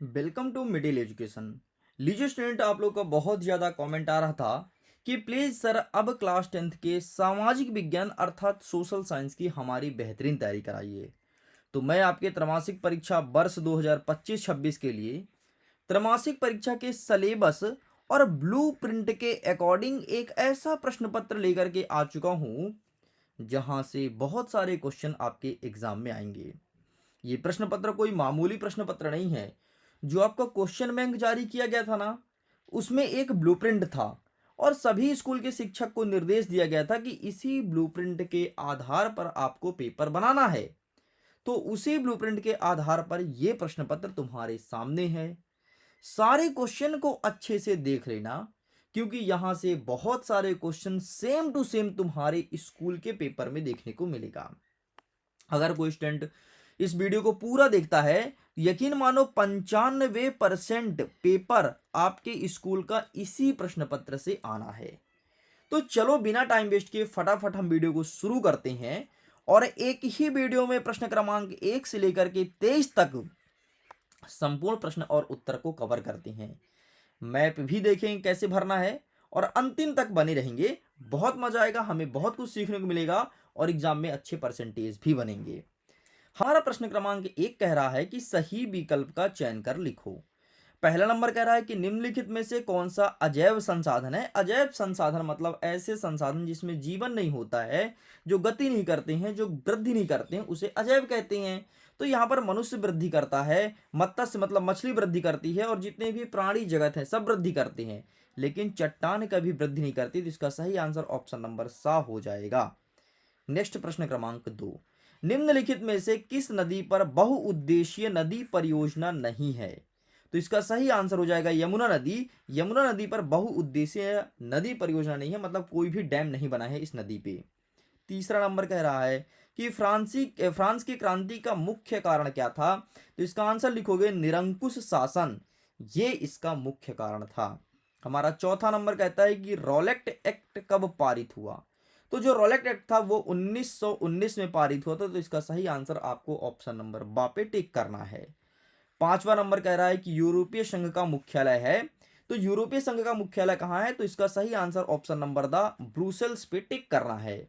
Welcome to middle education. लीजिए student, आप लोग का बहुत ज़्यादा कमेंट आ रहा था कि प्लीज़ सर अब क्लास 10th के सामाजिक विज्ञान अर्थात सोशल साइंस की हमारी बेहतरीन तैयारी कराइए। तो मैं आपके त्रैमासिक परीक्षा वर्ष 2025-26 के लिए त्रैमासिक परीक्षा के सलेबस और ब्लू प्रिंट के अकॉर्डिंग एक ऐसा प्रश्न पत्र लेकर के आ चुका हूँ जहाँ से बहुत सारे क्वेश्चन आपके एग्जाम में आएंगे। ये प्रश्न पत्र कोई मामूली प्रश्न पत्र नहीं है। जो आपका क्वेश्चन बैंक जारी किया गया था ना, उसमें एक ब्लूप्रिंट था और सभी स्कूल के शिक्षक को निर्देश दिया गया था कि इसी ब्लूप्रिंट के आधार पर आपको पेपर बनाना है। तो उसी ब्लूप्रिंट के आधार पर यह प्रश्न पत्र तुम्हारे सामने है। सारे क्वेश्चन को अच्छे से देख लेना, क्योंकि यहां से बहुत सारे क्वेश्चन सेम टू सेम तुम्हारे स्कूल के पेपर में देखने को मिलेगा। अगर कोई स्टूडेंट इस वीडियो को पूरा देखता है, यकीन मानो 95% पेपर आपके स्कूल का इसी प्रश्न पत्र से आना है। तो चलो बिना टाइम वेस्ट किए फटाफट हम वीडियो को शुरू करते हैं और एक ही वीडियो में प्रश्न क्रमांक 1 से लेकर के 23 तक संपूर्ण प्रश्न और उत्तर को कवर करते हैं। मैप भी देखेंगे कैसे भरना है और अंतिम तक बने रहेंगे। बहुत मजा आएगा, हमें बहुत कुछ सीखने को मिलेगा और एग्जाम में अच्छे परसेंटेज भी बनेंगे। हमारा प्रश्न क्रमांक 1 कह रहा है कि सही विकल्प का चयन कर लिखो। पहला नंबर कह रहा है कि निम्नलिखित में से कौन सा अजैव संसाधन है। अजैव संसाधन मतलब ऐसे संसाधन जिसमें जीवन नहीं होता है, जो गति नहीं करते हैं, जो वृद्धि नहीं करते हैं, उसे अजैव कहते हैं। तो यहाँ पर मनुष्य वृद्धि करता है, मत्स्य मतलब मछली वृद्धि करती है और जितने भी प्राणी जगत है सब वृद्धि करते हैं, लेकिन चट्टान कभी वृद्धि नहीं करती। तो इसका सही आंसर ऑप्शन नंबर सा हो जाएगा। नेक्स्ट प्रश्न क्रमांक 2, निम्नलिखित में से किस नदी पर बहुउद्देशीय नदी परियोजना नहीं है। तो इसका सही आंसर हो जाएगा यमुना नदी। यमुना नदी पर बहुउद्देशीय नदी परियोजना नहीं है, मतलब कोई भी डैम नहीं बना है इस नदी पे। तीसरा नंबर कह रहा है कि फ्रांस की क्रांति का मुख्य कारण क्या था। तो इसका आंसर लिखोगे निरंकुश शासन, ये इसका मुख्य कारण था। हमारा चौथा नंबर कहता है कि रॉलेट एक्ट कब पारित हुआ। तो जो रॉलेट एक्ट था वो 1919 में पारित हुआ था। तो इसका सही आंसर आपको ऑप्शन नंबर बा पे टिक करना है। पांचवा नंबर कह रहा है कि यूरोपीय संघ का मुख्यालय है। तो यूरोपीय संघ का मुख्यालय कहाँ है। तो इसका सही answer option number the Brussels पे टिक करना है।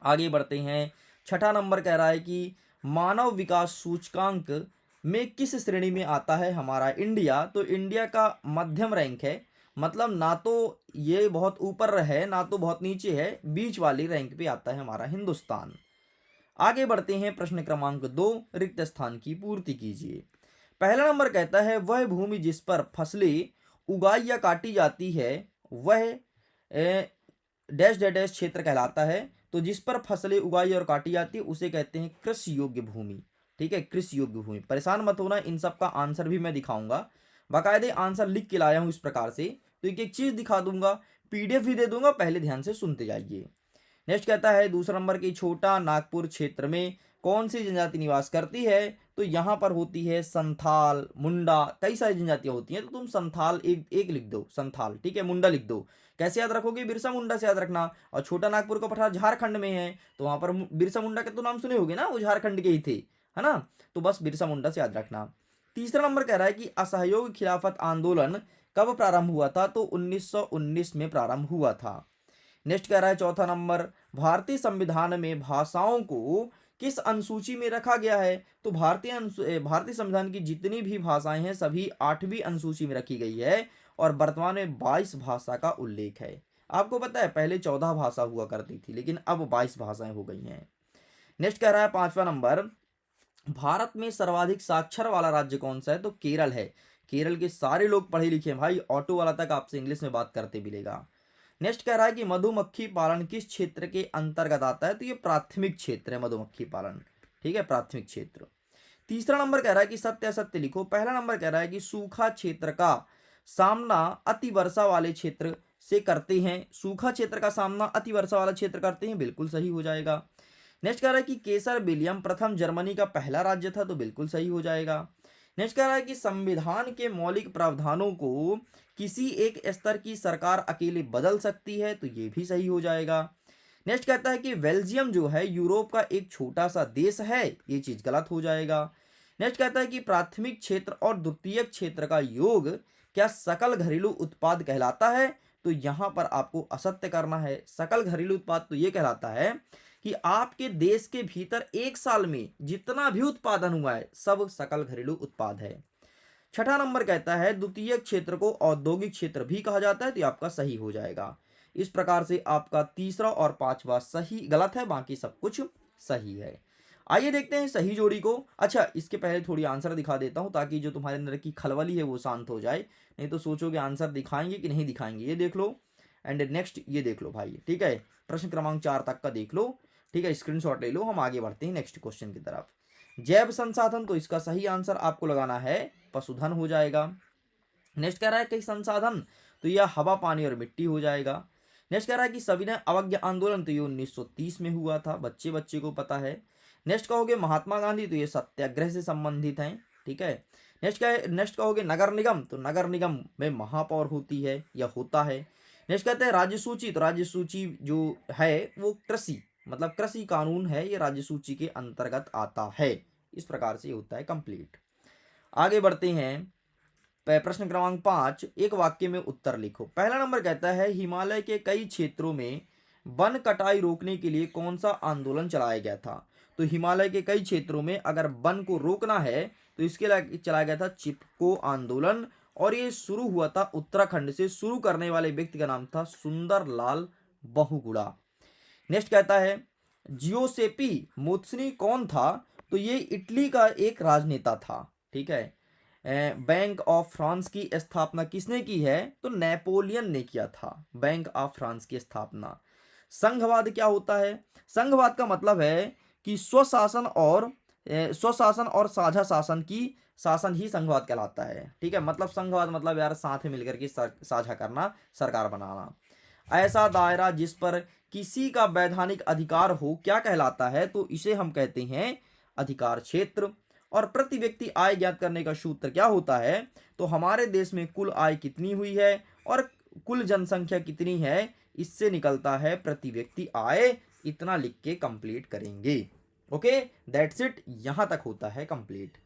आगे बढ़ते हैं। छठा नंबर कह रहा है कि मानव विकास सूचकांक में किस श्रेणी में आता है हमारा इंडिया। तो इंडिया का मध्यम रैंक है, मतलब ना तो ये बहुत ऊपर है ना तो बहुत नीचे है, बीच वाली रैंक पे आता है हमारा हिंदुस्तान। आगे बढ़ते हैं। प्रश्न क्रमांक 2, रिक्त स्थान की पूर्ति कीजिए। पहला नंबर कहता है वह भूमि जिस पर फसलें उगाई या काटी जाती है वह डैश डैश डैश क्षेत्र कहलाता है। तो जिस पर फसलें उगाई और काटी जाती है उसे कहते हैं कृषि योग्य भूमि। ठीक है, कृषि योग्य भूमि। परेशान मत होना, इन सब का आंसर भी मैं दिखाऊंगा, बाकायदे आंसर लिख के लाया हूं इस प्रकार से। तो एक एक चीज दिखा दूंगा, पीडीएफ भी दे दूंगा, पहले ध्यान से सुनते जाइए। नेक्स्ट कहता है दूसरा नंबर की छोटा नागपुर क्षेत्र में कौन सी जनजाति निवास करती है। तो यहाँ पर होती है संथाल, मुंडा, कई सारी जनजातियां होती हैं। तो तुम संथाल एक एक लिख दो, संथाल। ठीक है, मुंडा लिख दो। कैसे याद रखोगे, बिरसा मुंडा से याद रखना। और छोटा नागपुर का पठार झारखंड में है, तो वहां पर बिरसा मुंडा के तो नाम सुने होगे ना, वो झारखंड के ही थे, है ना। तो बस बिरसा मुंडा से याद रखना। तीसरा नंबर कह रहा है कि असहयोग खिलाफत आंदोलन कब प्रारंभ हुआ था। तो 1919 में प्रारंभ हुआ था। नेक्स्ट कह रहा है चौथा नंबर, भारतीय संविधान में भाषाओं को किस अनुसूची में रखा गया है। तो भारतीय संविधान की जितनी भी भाषाएं हैं सभी 8वीं अनुसूची में रखी गई है और वर्तमान में 22 भाषा का उल्लेख है। आपको पता है पहले 14 भाषा हुआ करती थी, लेकिन अब 22 भाषाएं हो गई हैं। नेक्स्ट कह रहा है पांचवा नंबर, भारत में सर्वाधिक साक्षर वाला राज्य कौन सा है। तो केरल है। केरल के सारे लोग पढ़े लिखे हैं भाई, ऑटो वाला तक आपसे इंग्लिश में बात करते मिलेगा। नेक्स्ट कह रहा है कि मधुमक्खी पालन किस क्षेत्र के अंतर्गत आता है। तो ये प्राथमिक क्षेत्र है मधुमक्खी पालन। ठीक है, प्राथमिक क्षेत्र। तीसरा नंबर कह रहा है कि सत्य असत्य लिखो। पहला नंबर कह रहा है कि सूखा क्षेत्र का सामना अति वर्षा वाले क्षेत्र से करते हैं। सूखा क्षेत्र का सामना अति वर्षा वाला क्षेत्र करते हैं, बिल्कुल सही हो जाएगा। नेक्स्ट कह रहा है कि केसर विलियम प्रथम जर्मनी का पहला राज्य था, तो बिल्कुल सही हो जाएगा। नेक्स्ट कह रहा है कि संविधान के मौलिक प्रावधानों को किसी एक स्तर की सरकार अकेले बदल सकती है, तो ये भी सही हो जाएगा। नेक्स्ट कहता है कि बेल्जियम जो है यूरोप का एक छोटा सा देश है, ये चीज गलत हो जाएगा। नेक्स्ट कहता है कि प्राथमिक क्षेत्र और द्वितीयक क्षेत्र का योग क्या सकल घरेलू उत्पाद कहलाता है? तो यहां पर आपको असत्य करना है। सकल घरेलू उत्पाद तो ये कहलाता है कि आपके देश के भीतर एक साल में जितना भी उत्पादन हुआ है सब सकल घरेलू उत्पाद है। छठा नंबर कहता है द्वितीय क्षेत्र को औद्योगिक क्षेत्र भी कहा जाता है, तो ये आपका सही हो जाएगा। इस प्रकार से आपका तीसरा और पांचवा सही गलत है, बाकी सब कुछ सही है। आइए देखते हैं सही जोड़ी को। अच्छा, इसके पहले थोड़ी आंसर दिखा देता हूं ताकि जो तुम्हारे अंदर की खलबली है वो शांत हो जाए, नहीं तो सोचोगे आंसर दिखाएंगे कि नहीं दिखाएंगे। ये देख लो एंड नेक्स्ट ये देख लो भाई, ठीक है। प्रश्न क्रमांक 4 तक का देख लो, ठीक है, स्क्रीनशॉट ले लो। हम आगे बढ़ते हैं नेक्स्ट क्वेश्चन की तरफ। जैव संसाधन, तो इसका सही आंसर आपको लगाना है पशुधन हो जाएगा। नेक्स्ट कह रहा है कई संसाधन, तो यह हवा पानी और मिट्टी हो जाएगा। नेक्स्ट कह रहा है कि सविनय अवज्ञा आंदोलन, तो ये 1930 में हुआ था, बच्चे बच्चे को पता है। नेक्स्ट कहोगे महात्मा गांधी, तो ये सत्याग्रह से संबंधित हैं, ठीक है। नेक्स्ट कहोगे नगर निगम, तो नगर निगम में महापौर होती है या होता है। नेक्स्ट कहते हैं राज्य सूची, तो राज्य सूची जो है वो कृषि मतलब कृषि कानून है, ये राज्य सूची के अंतर्गत आता है। इस प्रकार से होता है कंप्लीट। आगे बढ़ते हैं। प्रश्न क्रमांक 5, एक वाक्य में उत्तर लिखो। पहला नंबर कहता है हिमालय के कई क्षेत्रों में वन कटाई रोकने के लिए कौन सा आंदोलन चलाया गया था? तो हिमालय के कई क्षेत्रों में अगर वन को रोकना है तो इसके लिए चलाया गया था चिपको आंदोलन, और ये शुरू हुआ था उत्तराखंड से। शुरू करने वाले व्यक्ति का नाम था सुंदर लाल बहुगुणा। नेक्स्ट कहता है जियोसेपी मुत्सनी कौन था? तो ये इटली का एक राजनेता था, ठीक है। बैंक ऑफ फ्रांस की स्थापना किसने की है? तो नेपोलियन ने किया था बैंक ऑफ फ्रांस की स्थापना। संघवाद क्या होता है? संघवाद का मतलब है कि स्वशासन और साझा शासन ही संघवाद कहलाता है, ठीक है। मतलब संघवाद मतलब यार साथ में मिलकर के साझा करना, सरकार बनाना। ऐसा दायरा जिस पर किसी का वैधानिक अधिकार हो क्या कहलाता है? तो इसे हम कहते हैं अधिकार क्षेत्र। और प्रति व्यक्ति आय ज्ञात करने का सूत्र क्या होता है? तो हमारे देश में कुल आय कितनी हुई है और कुल जनसंख्या कितनी है, इससे निकलता है प्रति व्यक्ति आय। इतना लिख के कंप्लीट करेंगे। ओके, दैट्स इट, यहां तक होता है कंप्लीट।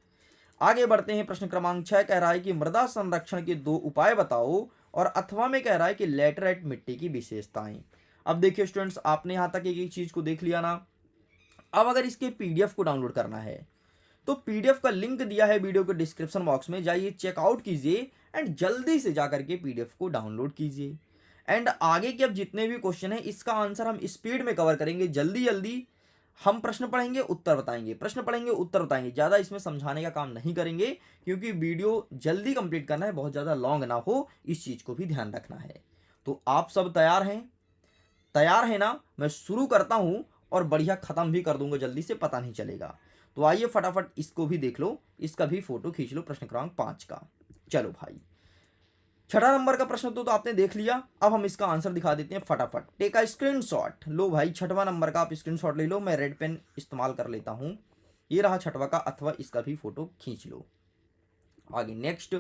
आगे बढ़ते हैं। प्रश्न क्रमांक 6 कह रहा है कि मृदा संरक्षण के 2 उपाय बताओ, और अथवा में कह रहा है कि लैटेराइट मिट्टी की विशेषताएं। अब देखिए स्टूडेंट्स, आपने यहां तक एक एक चीज को देख लिया ना। अब अगर इसके पीडीएफ को डाउनलोड करना है तो पीडीएफ का लिंक दिया है वीडियो के डिस्क्रिप्शन बॉक्स में, जाइए चेकआउट कीजिए एंड जल्दी से जाकर के पीडीएफ को डाउनलोड कीजिए। एंड आगे के अब जितने भी क्वेश्चन है इसका आंसर हम स्पीड में कवर करेंगे, जल्दी जल्दी। हम प्रश्न पढ़ेंगे उत्तर बताएंगे, प्रश्न पढ़ेंगे उत्तर बताएंगे, ज़्यादा इसमें समझाने का काम नहीं करेंगे क्योंकि वीडियो जल्दी कंप्लीट करना है, बहुत ज़्यादा लॉन्ग ना हो, इस चीज़ को भी ध्यान रखना है। तो आप सब तैयार हैं? तैयार है ना? मैं शुरू करता हूँ और बढ़िया ख़त्म भी कर दूंगा जल्दी से, पता नहीं चलेगा। तो आइए फटाफट इसको भी देख लो, इसका भी फोटो खींच लो, प्रश्न क्रमांक 5 का। चलो भाई, छठा नंबर का प्रश्न तो आपने देख लिया। अब हम इसका आंसर दिखा देते हैं फटाफट। Take a screenshot. लो भाई, छठवां नंबर का आप स्क्रीनशॉट ले लो, मैं रेड पेन इस्तेमाल कर लेता हूं। ये रहा छठवा का, अथवा इसका भी फोटो खींच लो। आगे नेक्स्ट,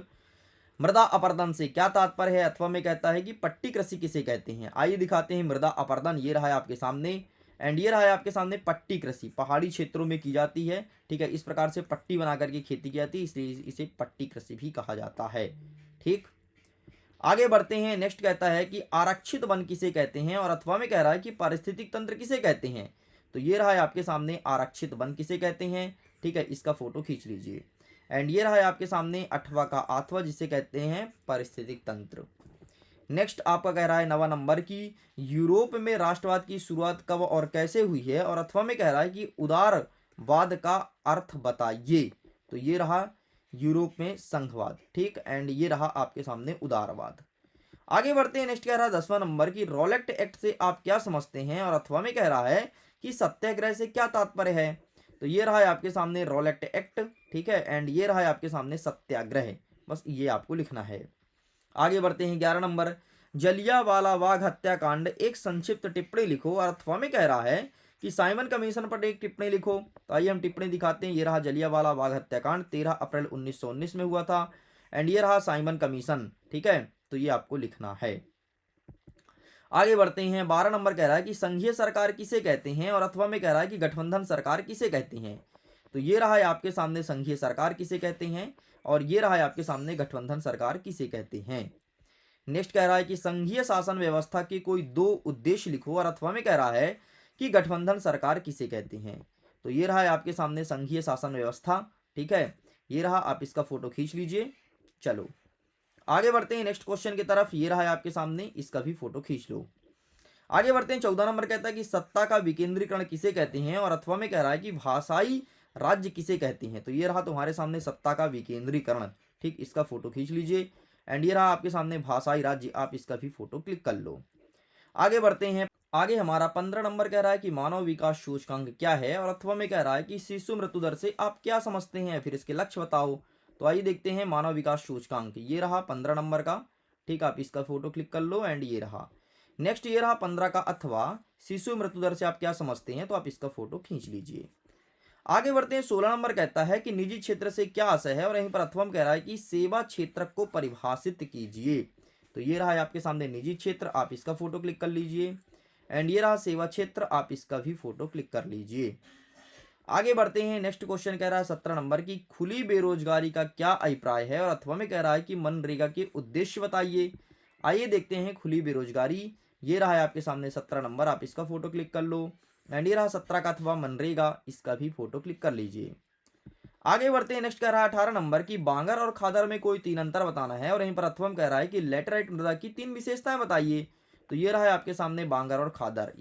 मृदा अपरदन से क्या तात्पर्य है? अथवा में कहता है कि पट्टी कृषि किसे कहते हैं। आइए दिखाते हैं मृदा अपरदन। ये रहा है आपके सामने, एंड ये रहा है आपके सामने पट्टी कृषि। पहाड़ी क्षेत्रों में की जाती है, ठीक है। इस प्रकार से पट्टी बना करके खेती की जाती है, इसलिए इसे पट्टी कृषि भी कहा जाता है, ठीक। आगे बढ़ते हैं। नेक्स्ट कहता है कि आरक्षित वन किसे कहते हैं, और अथवा में कह रहा है कि पारिस्थितिक तंत्र किसे कहते हैं। तो ये रहा है आपके सामने आरक्षित वन किसे कहते हैं, ठीक है। इसका फोटो खींच लीजिए। एंड ये रहा है आपके सामने अठवा का आठवा, जिसे कहते हैं पारिस्थितिक तंत्र। नेक्स्ट आपका कह रहा है 9वां नंबर की यूरोप में राष्ट्रवाद की शुरुआत कब और कैसे हुई है, और अथवा में कह रहा है कि उदारवाद का अर्थ बताइए। तो ये रहा यूरोप में संघवाद, ठीक। एंड ये रहा आपके सामने उदारवाद। आगे बढ़ते हैं। नेक्स्ट कह रहा है 10वां नंबर की रॉलेट एक्ट से आप क्या समझते हैं, और अथवा में कह रहा है कि सत्याग्रह से क्या तात्पर्य है। तो ये रहा है आपके सामने रॉलेट एक्ट, ठीक है। एंड ये रहा है आपके सामने सत्याग्रह, बस ये आपको लिखना है। आगे बढ़ते हैं 11 नंबर, जलियांवाला बाग हत्याकांड एक संक्षिप्त टिप्पणी लिखो, और अथवा में कह रहा है कि साइमन कमीशन पर एक टिप्पणी लिखो। तो आइए हम टिप्पणी दिखाते हैं। ये रहा जलियांवाला बाग हत्याकांड 13 अप्रैल 1919 में हुआ था, एंड ये रहा साइमन कमीशन, ठीक है। तो ये आपको लिखना है। आगे बढ़ते हैं। 12 नंबर कह रहा है कि संघीय सरकार किसे कहते हैं, और अथवा में कह रहा है कि गठबंधन सरकार किसे कहते हैं। तो ये रहा है आपके सामने संघीय सरकार किसे कहते हैं, और ये रहा है आपके सामने गठबंधन सरकार किसे कहते हैं। नेक्स्ट कह रहा है कि संघीय शासन व्यवस्था के कोई दो उद्देश्य लिखो, और अथवा में कह रहा है कि गठबंधन सरकार किसे कहते हैं। तो ये रहा है आपके सामने संघीय शासन व्यवस्था। ठीक है, ये रहा, आप इसका फोटो खींच लीजिए। चलो आगे बढ़ते हैं नेक्स्ट क्वेश्चन की तरफ। ये रहा है आपके सामने, इसका भी फोटो खींच लो। आगे बढ़ते हैं, 14 नंबर कहता है कि सत्ता का विकेंद्रीकरण किसे कहते हैं, और अथवा में कह रहा है कि भाषाई राज्य किसे कहते हैं। तो ये रहा तुम्हारे सामने सत्ता का विकेंद्रीकरण। ठीक, इसका फोटो खींच लीजिए। एंड ये रहा आपके सामने भाषाई राज्य, आप इसका भी फोटो क्लिक कर लो। आगे बढ़ते हैं, आगे हमारा 15 नंबर कह रहा है कि मानव विकास सूचकांक क्या है, और अथवा में कह रहा है कि शिशु मृत्यु दर से आप क्या समझते हैं, फिर इसके लक्ष्य बताओ। तो आइए देखते हैं मानव विकास सूचकांक, ये रहा 15 नंबर का। ठीक, आप इसका फोटो क्लिक कर लो। एंड ये रहा नेक्स्ट, ये रहा 15 का, अथवा शिशु मृत्यु दर से आप क्या समझते हैं, तो आप इसका फोटो खींच लीजिए। आगे बढ़ते हैं, 16 नंबर कहता है कि निजी क्षेत्र से क्या आशय है, और यहीं पर अथवा कह रहा है कि सेवा क्षेत्र को परिभाषित कीजिए। तो ये रहा है आपके सामने निजी क्षेत्र, आप इसका फोटो क्लिक कर लीजिए। एंड ये रहा सेवा क्षेत्र, आप इसका भी फोटो क्लिक कर लीजिए। आगे बढ़ते हैं, नेक्स्ट क्वेश्चन कह रहा है 17 नंबर की खुली बेरोजगारी का क्या अभिप्राय है, और अथवा में कह रहा है कि मनरेगा के उद्देश्य बताइए। आइए देखते हैं खुली बेरोजगारी, ये रहा है आपके सामने 17 नंबर, आप इसका फोटो क्लिक कर लो। एंड ये रहा 17 का, अथवा मनरेगा, इसका भी फोटो क्लिक कर लीजिए। आगे बढ़ते हैं, नेक्स्ट कह रहा है 18 नंबर की बांगर और खादर में कोई तीन अंतर बताना है, और यहीं पर अथवा कह रहा है कि लेटराइट मृदा की तीन विशेषताएं बताइए। तो ये रहा है आपके सामने बांगर और खादर,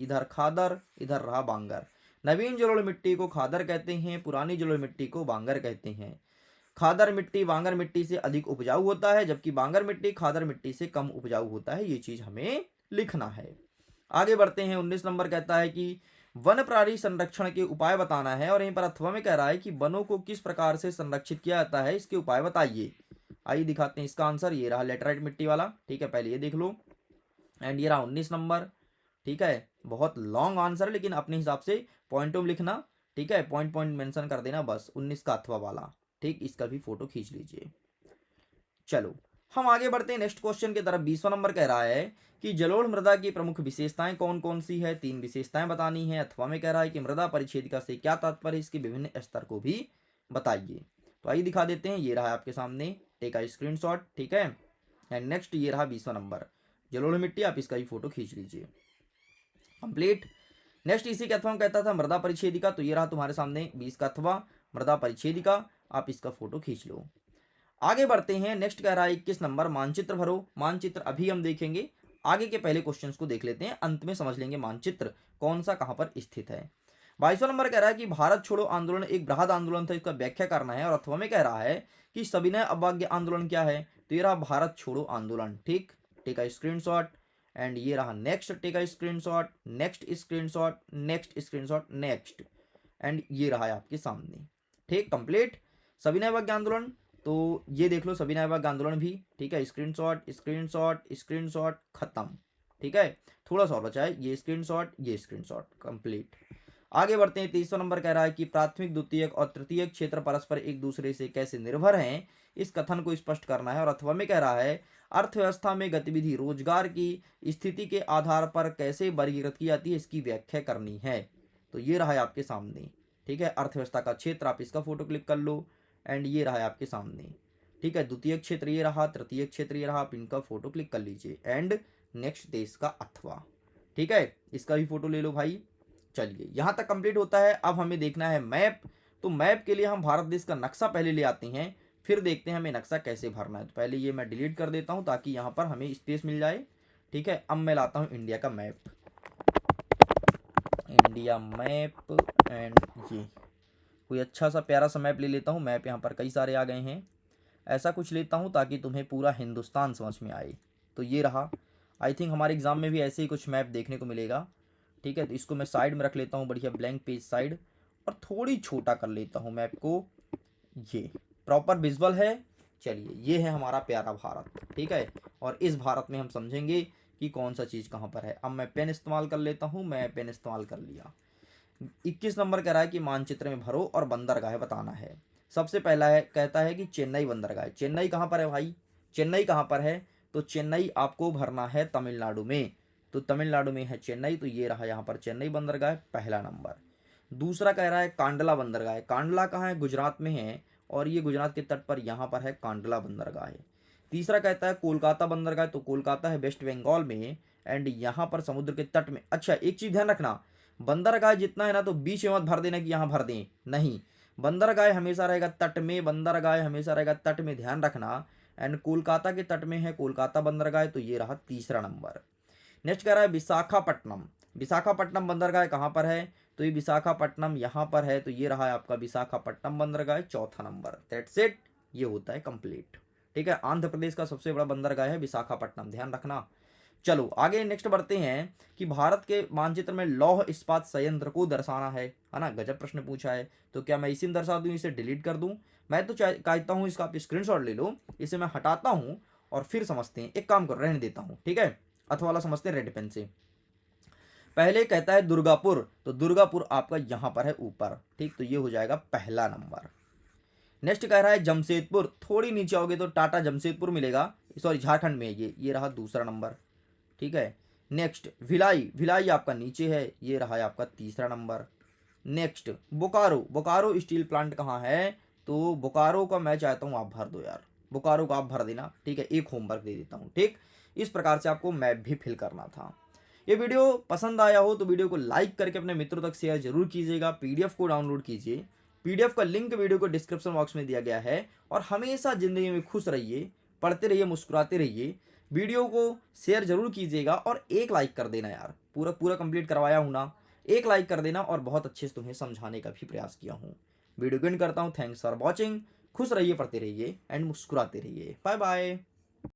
इधर रहा बांगर। नवीन जलोढ़ मिट्टी को खादर कहते हैं, पुरानी जलोढ़ मिट्टी को बांगर कहते हैं। खादर मिट्टी बांगर मिट्टी से अधिक उपजाऊ होता है, जबकि बांगर मिट्टी खादर मिट्टी से कम उपजाऊ होता है। ये चीज हमें लिखना है। आगे बढ़ते हैं, 19 नंबर कहता है कि वन प्राणी संरक्षण के उपाय बताना है, और यहीं पर अथवा में कह रहा है कि वनों को किस प्रकार से संरक्षित किया जाता है, इसके उपाय बताइए। आइए दिखाते हैं इसका आंसर, ये रहा लेटराइट मिट्टी वाला। ठीक है, पहले ये देख लो। एंड ये रहा 19 नंबर। ठीक है, बहुत लॉन्ग आंसर है, लेकिन अपने हिसाब से पॉइंटों में लिखना। ठीक है, पॉइंट पॉइंट मेंशन कर देना बस। 19 का अथवा वाला। ठीक, इसका भी फोटो खींच लीजिए। चलो हम आगे बढ़ते हैं नेक्स्ट क्वेश्चन की तरफ। 20वां नंबर कह रहा है कि जलोढ़ मृदा की प्रमुख विशेषताएं कौन कौन सी है, तीन विशेषताएं बतानी है। अथवा में कह रहा है कि मृदा परिच्छेदिका से क्या तात्पर्य, इसके विभिन्न स्तर को भी बताइए। तो आइए दिखा देते हैं, ये रहा है आपके सामने, टेक आ स्क्रीनशॉट। ठीक है, एंड नेक्स्ट ये रहा 20वां नंबर जलोढ़ मिट्टी, आप इसका भी फोटो खींच लीजिए। कंप्लीट। नेक्स्ट इसी के अथवा में कहता था मृदा परिच्छेदिका, तो ये रहा तुम्हारे सामने 20 का अथवा मृदा परिच्छेदिका, आप इसका फोटो खींच लो। आगे बढ़ते हैं, नेक्स्ट कह रहा है 21 नंबर मानचित्र भरो। मानचित्र अभी हम देखेंगे, आगे के पहले क्वेश्चंस को देख लेते हैं, अंत में समझ लेंगे मानचित्र कौन सा कहां पर स्थित है। 22वां नंबर कह रहा है कि भारत छोड़ो आंदोलन एक बृहद आंदोलन था, इसका व्याख्या करना है, और अथवा में कह रहा है कि सविनय अवज्ञा आंदोलन क्या है। तो ये रहा भारत छोड़ो आंदोलन। ठीक, टेक आ स्क्रीनशॉट। एंड ये रहा next, take a screenshot, next screenshot, next screenshot, next. And ये रहा है आपके सामने। ठीक, कंप्लीट। सविनय अवज्ञा आंदोलन, तो ये देख लो सविनय अवज्ञा आंदोलन भी। ठीक है, स्क्रीनशॉट स्क्रीनशॉट स्क्रीनशॉट, खत्म। ठीक है, थोड़ा सा और बचा है, ये स्क्रीनशॉट, ये स्क्रीनशॉट, कंप्लीट। आगे बढ़ते हैं, 23वां नंबर कह रहा है कि प्राथमिक द्वितीयक और तृतीयक क्षेत्र परस्पर एक दूसरे से कैसे निर्भर हैं, इस कथन को स्पष्ट करना है, और अथवा में कह रहा है अर्थव्यवस्था में गतिविधि रोजगार की स्थिति के आधार पर कैसे वर्गीकृत की जाती है, इसकी व्याख्या करनी है। तो ये रहा है आपके सामने। ठीक है, अर्थव्यवस्था का क्षेत्र, आप इसका फोटो क्लिक कर लो। एंड ये रहा है आपके सामने। ठीक है, द्वितीय क्षेत्र ये रहा, तृतीय क्षेत्र ये रहा, आप इनका फोटो क्लिक कर लीजिए। एंड नेक्स्ट देश का अथवा। ठीक है, इसका भी फोटो ले लो भाई। चलिए यहाँ तक कंप्लीट होता है, अब हमें देखना है मैप। तो मैप के लिए हम भारत देश का नक्शा पहले ले आते हैं, फिर देखते हैं हमें नक्शा कैसे भरना है। तो पहले ये मैं डिलीट कर देता हूँ ताकि यहाँ पर हमें स्पेस मिल जाए। ठीक है, अब मैं लाता हूँ इंडिया का मैप, इंडिया मैप। एंड ये कोई अच्छा सा प्यारा सा मैप ले लेता हूँ। मैप यहाँ पर कई सारे आ गए हैं, ऐसा कुछ लेता हूँ ताकि तुम्हें पूरा हिंदुस्तान समझ में आए। तो ये रहा, आई थिंक हमारे एग्जाम में भी ऐसे ही कुछ मैप देखने को मिलेगा। ठीक है, तो इसको मैं साइड में रख लेता हूँ, बढ़िया ब्लैंक पेज साइड, और थोड़ी छोटा कर लेता हूँ मैप को। ये प्रॉपर विजुअल है। चलिए, ये है हमारा प्यारा भारत। ठीक है, और इस भारत में हम समझेंगे कि कौन सा चीज़ कहाँ पर है। अब मैं पेन इस्तेमाल कर लेता हूँ, मैं पेन इस्तेमाल कर लिया। 21 नंबर कह रहा है कि मानचित्र में भरो और बंदरगाह बताना है। सबसे पहला है, कहता है कि चेन्नई बंदरगाह। चेन्नई कहाँ पर है भाई, चेन्नई कहाँ पर है, तो चेन्नई आपको भरना है तमिलनाडु में। तो तमिलनाडु में है चेन्नई, तो ये रहा यहाँ पर चेन्नई बंदरगाह, पहला नंबर। दूसरा कह रहा है कांडला बंदरगाह। कांडला कहाँ है? गुजरात में है, और ये गुजरात के तट पर यहाँ पर है कांडला बंदरगाह है। तीसरा कहता है कोलकाता बंदरगाह, तो कोलकाता है वेस्ट बंगाल में, एंड यहाँ पर समुद्र के तट में। अच्छा, एक चीज़ ध्यान रखना, बंदरगाह जितना है ना तो बीच में मत भर देना कि यहाँ भर दें, नहीं, बंदरगाह हमेशा रहेगा तट में, बंदरगाह हमेशा रहेगा तट में, ध्यान रखना। एंड कोलकाता के तट में है कोलकाता बंदरगाह, तो ये रहा तीसरा नंबर। नेक्स्ट कह रहा है विशाखापट्टनम। विशाखापट्टनम बंदरगाह कहाँ पर है? तो ये विशाखापट्टनम यहाँ पर है, तो ये रहा है आपका विशाखापट्टनम बंदरगाह, चौथा नंबर। दैट्स इट, ये होता है कंप्लीट। ठीक है, आंध्र प्रदेश का सबसे बड़ा बंदरगाह है विशाखापट्टनम, ध्यान रखना। चलो आगे नेक्स्ट बढ़ते हैं कि भारत के मानचित्र में लौह इस्पात संयंत्र को दर्शाना है ना, गजब प्रश्न पूछा है। तो क्या मैं इसी में दर्शा दूं, इसे डिलीट कर दूं? मैं तो कहता हूं इसका आप स्क्रीनशॉट ले लो, इसे मैं हटाता हूं और फिर समझते हैं। एक काम करो, रहने देता हूं, ठीक है, अथवा वाला समझते हैं रेड पेन से। पहले कहता है दुर्गापुर, तो दुर्गापुर आपका यहां पर है ऊपर, ठीक, तो ये हो जाएगा पहला नंबर। नेक्स्ट कह रहा है जमशेदपुर, थोड़ी नीचे आओगे तो टाटा जमशेदपुर मिलेगा, सॉरी झारखंड में है ये रहा दूसरा नंबर। ठीक है, नेक्स्ट भिलाई, भिलाई आपका नीचे है, ये रहा है आपका तीसरा number. Next Bokaro, Bokaro steel plant कहाँ है? तो बोकारो का मैं चाहता हूँ आप भर दो यार, बोकारो का आप भर देना, ठीक है, एक होमवर्क दे देता हूँ। ठीक, इस प्रकार से आपको मैप भी फिल करना था। ये वीडियो पसंद आया हो तो वीडियो को लाइक करके अपने मित्रों तक शेयर जरूर कीजिएगा। पीडीएफ को डाउनलोड कीजिए, पीडीएफ का लिंक वीडियो को डिस्क्रिप्शन बॉक्स में दिया गया है। और हमेशा ज़िंदगी में खुश रहिए, पढ़ते रहिए, मुस्कुराते रहिए। वीडियो को शेयर जरूर कीजिएगा और एक लाइक कर देना यार, पूरा पूरा कंप्लीट करवाया हूँ ना, एक लाइक कर देना, और बहुत अच्छे से तुम्हें समझाने का भी प्रयास किया हूँ। वीडियो को एंड करता हूँ। Thanks for watching. खुश रहिए, पढ़ते रहिए एंड मुस्कुराते रहिए। Bye bye.